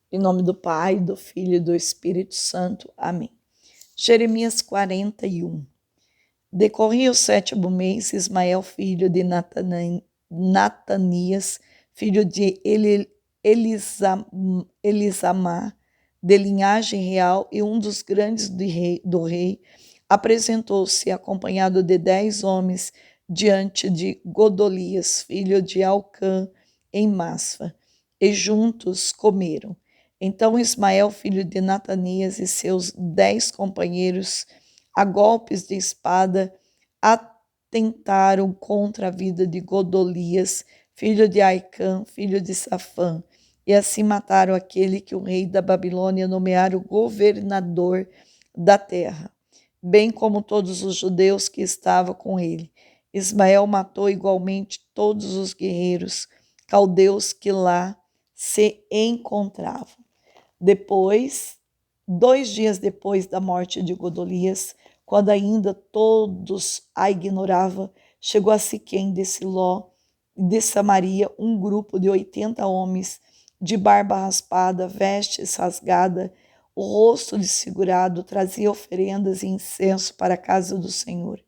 Em nome do Pai, do Filho e do Espírito Santo. Amém. Jeremias 41. Decorria o 7º mês, Ismael, filho de Natanias, filho de Elisamar, de linhagem real e um dos grandes do rei, apresentou-se acompanhado de 10 homens diante de Godolias, filho de Alcã, em Masfa, e juntos comeram. Então Ismael, filho de Natanias, e seus 10 companheiros, a golpes de espada, atentaram contra a vida de Godolias, filho de Aicã, filho de Safã, e assim mataram aquele que o rei da Babilônia nomeara governador da terra, bem como todos os judeus que estavam com ele. Ismael matou igualmente todos os guerreiros caldeus que lá se encontravam. Depois, 2 dias depois da morte de Godolias, quando ainda todos a ignoravam, chegou a Siquém de Siló de Samaria um grupo de 80 homens, de barba raspada, vestes rasgadas, o rosto desfigurado, trazia oferendas e incenso para a casa do Senhor.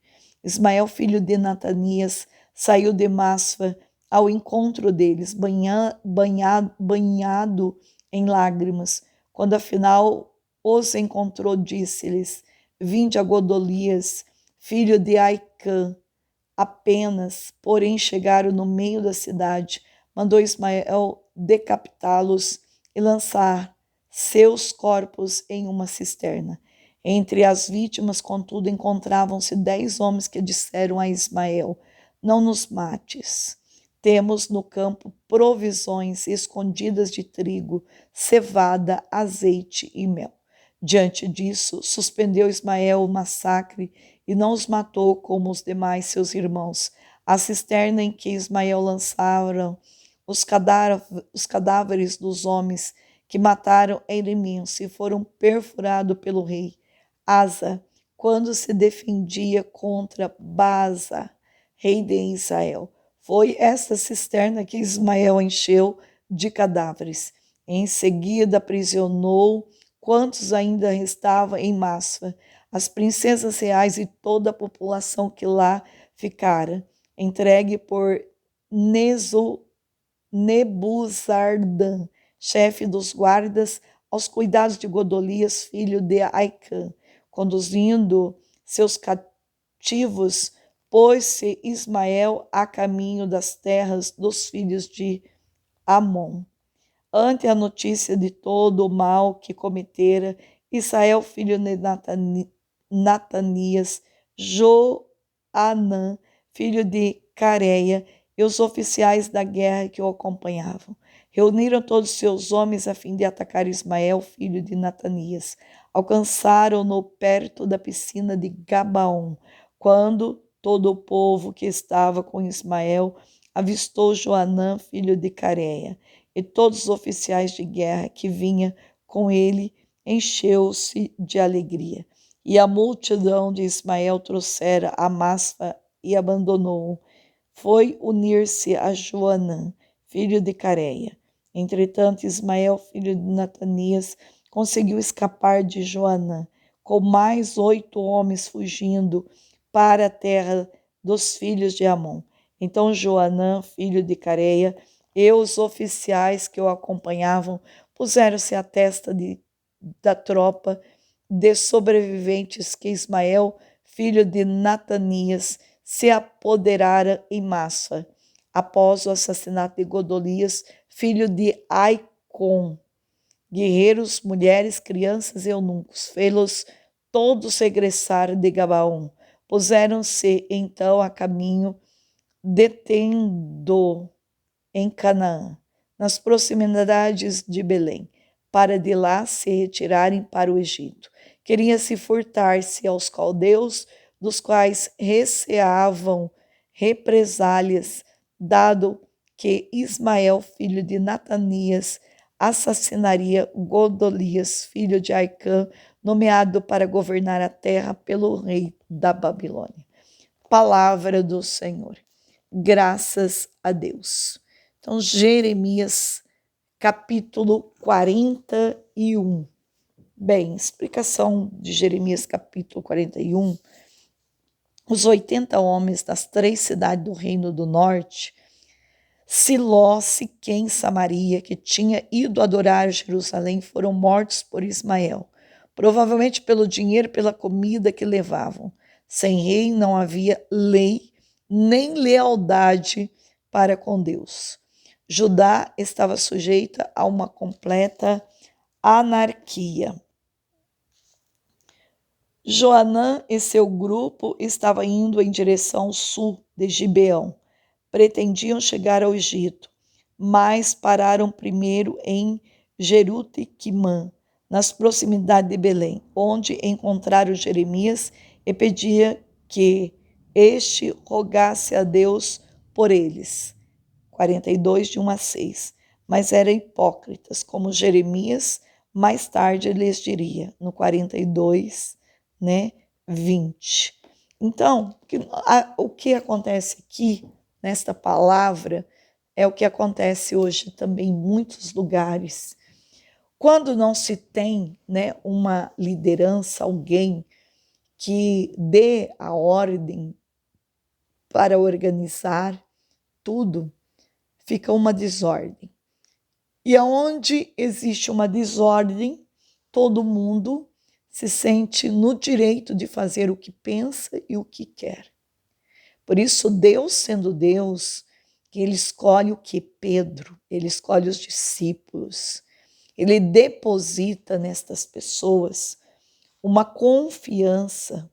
Ismael, filho de Natanias, saiu de Masfa ao encontro deles, banhado em lágrimas. Quando afinal os encontrou, disse-lhes: Vinde a Godolias, filho de Aicã. Apenas, porém, chegaram no meio da cidade, mandou Ismael decapitá-los e lançar seus corpos em uma cisterna. Entre as vítimas, contudo, encontravam-se 10 homens que disseram a Ismael: Não nos mates. Temos no campo provisões escondidas de trigo, cevada, azeite e mel. Diante disso, suspendeu Ismael o massacre e não os matou como os demais seus irmãos. A cisterna em que Ismael lançaram os cadáveres dos homens que mataram era imenso e foram perfurados pelo rei Asa, quando se defendia contra Baasa, rei de Israel. Foi esta cisterna que Ismael encheu de cadáveres. Em seguida, aprisionou quantos ainda restavam em Masfa, as princesas reais e toda a população que lá ficara, entregue por Nebuzaradan, chefe dos guardas, aos cuidados de Godolias, filho de Aicã. Conduzindo seus cativos, pôs-se Ismael a caminho das terras dos filhos de Amon. Ante a notícia de todo o mal que cometera, Israel, filho de Natanias, Joanã, filho de Careia, e os oficiais da guerra que o acompanhavam, reuniram todos seus homens a fim de atacar Ismael, filho de Natanias. Alcançaram-no perto da piscina de Gabaon, quando todo o povo que estava com Ismael avistou Joanã, filho de Careia, e todos os oficiais de guerra que vinha com ele, encheu-se de alegria. E a multidão de Ismael trouxera a Masfa e abandonou-o. Foi unir-se a Joanã, filho de Careia. Entretanto, Ismael, filho de Natanias, conseguiu escapar de Joanã, com mais 8 homens fugindo para a terra dos filhos de Amon. Então Joanã, filho de Careia, e os oficiais que o acompanhavam puseram-se à testa da tropa de sobreviventes que Ismael, filho de Natanias, se apoderara em Masfa, após o assassinato de Godolias, filho de Aicom. Guerreiros, mulheres, crianças e eunucos, fê-los todos regressar de Gabaon. Puseram-se então a caminho, detendo em Canaã, nas proximidades de Belém, para de lá se retirarem para o Egito. Queria-se furtar-se aos caldeus, dos quais receavam represálias, dado que Ismael, filho de Natanias, assassinaria Godolias, filho de Aicã, nomeado para governar a terra pelo rei da Babilônia. Palavra do Senhor. Graças a Deus. Então, Jeremias capítulo 41. Bem, explicação de Jeremias capítulo 41. Os 80 homens das 3 cidades do reino do norte, Siló, Siquém e Samaria, que tinha ido adorar Jerusalém, foram mortos por Ismael, provavelmente pelo dinheiro e pela comida que levavam. Sem rei não havia lei nem lealdade para com Deus. Judá estava sujeita a uma completa anarquia. Joanã e seu grupo estavam indo em direção sul de Gibeão. Pretendiam chegar ao Egito, mas pararam primeiro em Jeruti-Quimã, nas proximidades de Belém, onde encontraram Jeremias e pedia que este rogasse a Deus por eles. 42, de 1 a 6. Mas eram hipócritas, como Jeremias mais tarde lhes diria, no 42, 20. Então, o que acontece aqui, nesta palavra, é o que acontece hoje também em muitos lugares. Quando não se tem, uma liderança, alguém que dê a ordem para organizar tudo, fica uma desordem. E aonde existe uma desordem, todo mundo se sente no direito de fazer o que pensa e o que quer. Por isso, Deus sendo Deus, que Ele escolhe o que? Pedro, Ele escolhe os discípulos. Ele deposita nestas pessoas uma confiança.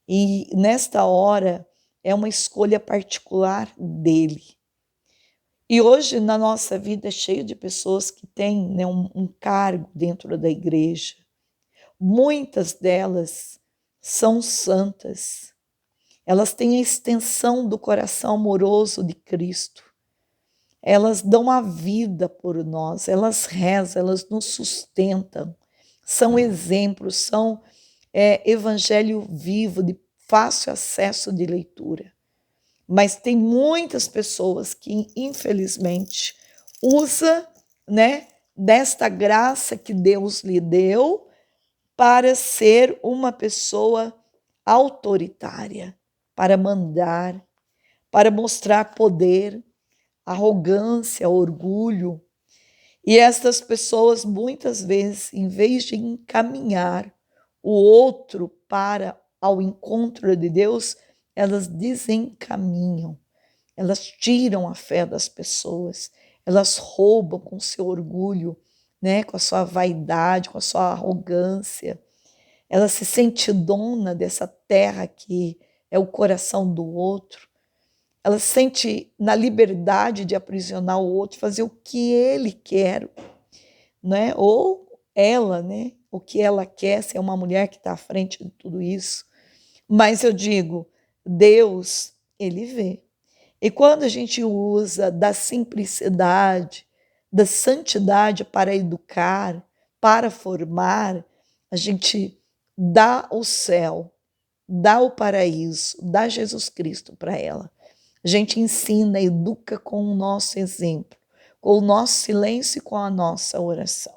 E nesta hora é uma escolha particular dele. E hoje na nossa vida é cheio de pessoas que têm um cargo dentro da igreja. Muitas delas são santas. Elas têm a extensão do coração amoroso de Cristo. Elas dão a vida por nós, elas rezam, elas nos sustentam. São exemplos, são evangelho vivo, de fácil acesso de leitura. Mas tem muitas pessoas que, infelizmente, usam desta graça que Deus lhe deu para ser uma pessoa autoritária, para mandar, para mostrar poder, arrogância, orgulho. E estas pessoas, muitas vezes, em vez de encaminhar o outro para ao encontro de Deus, elas desencaminham, elas tiram a fé das pessoas, elas roubam com seu orgulho, com a sua vaidade, com a sua arrogância. Ela se sente dona dessa terra que é o coração do outro. Ela se sente na liberdade de aprisionar o outro, fazer o que ele quer, ou ela, o que ela quer, se é uma mulher que está à frente de tudo isso. Mas eu digo, Deus, Ele vê. E quando a gente usa da simplicidade, da santidade para educar, para formar, a gente dá o céu, dá o paraíso, dá Jesus Cristo para ela. A gente ensina, educa com o nosso exemplo, com o nosso silêncio e com a nossa oração.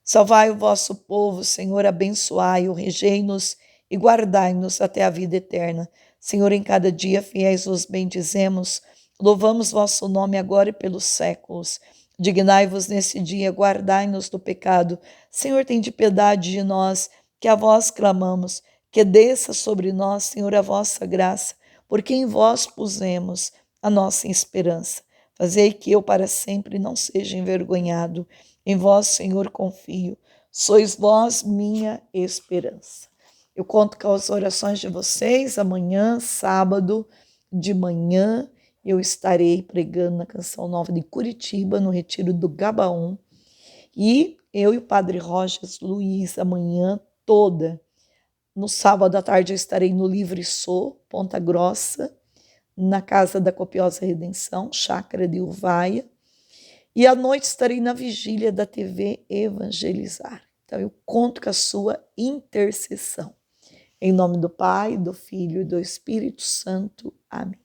Salvai o vosso povo, Senhor, abençoai-o, regei-nos e guardai-nos até a vida eterna. Senhor, em cada dia fiéis vos bendizemos, louvamos vosso nome agora e pelos séculos. Dignai-vos nesse dia, guardai-nos do pecado. Senhor, tende piedade de nós, que a vós clamamos, que desça sobre nós, Senhor, a vossa graça, porque em vós pusemos a nossa esperança. Fazei que eu para sempre não seja envergonhado. Em vós, Senhor, confio. Sois vós minha esperança. Eu conto com as orações de vocês. Amanhã, sábado, de manhã, eu estarei pregando na Canção Nova de Curitiba, no Retiro do Gabaon. E eu e o Padre Rojas Luiz, amanhã toda. No sábado à tarde eu estarei no Livre Sou, Ponta Grossa, na Casa da Copiosa Redenção, Chácara de Uvaia. E à noite estarei na vigília da TV Evangelizar. Então eu conto com a sua intercessão. Em nome do Pai, do Filho e do Espírito Santo. Amém.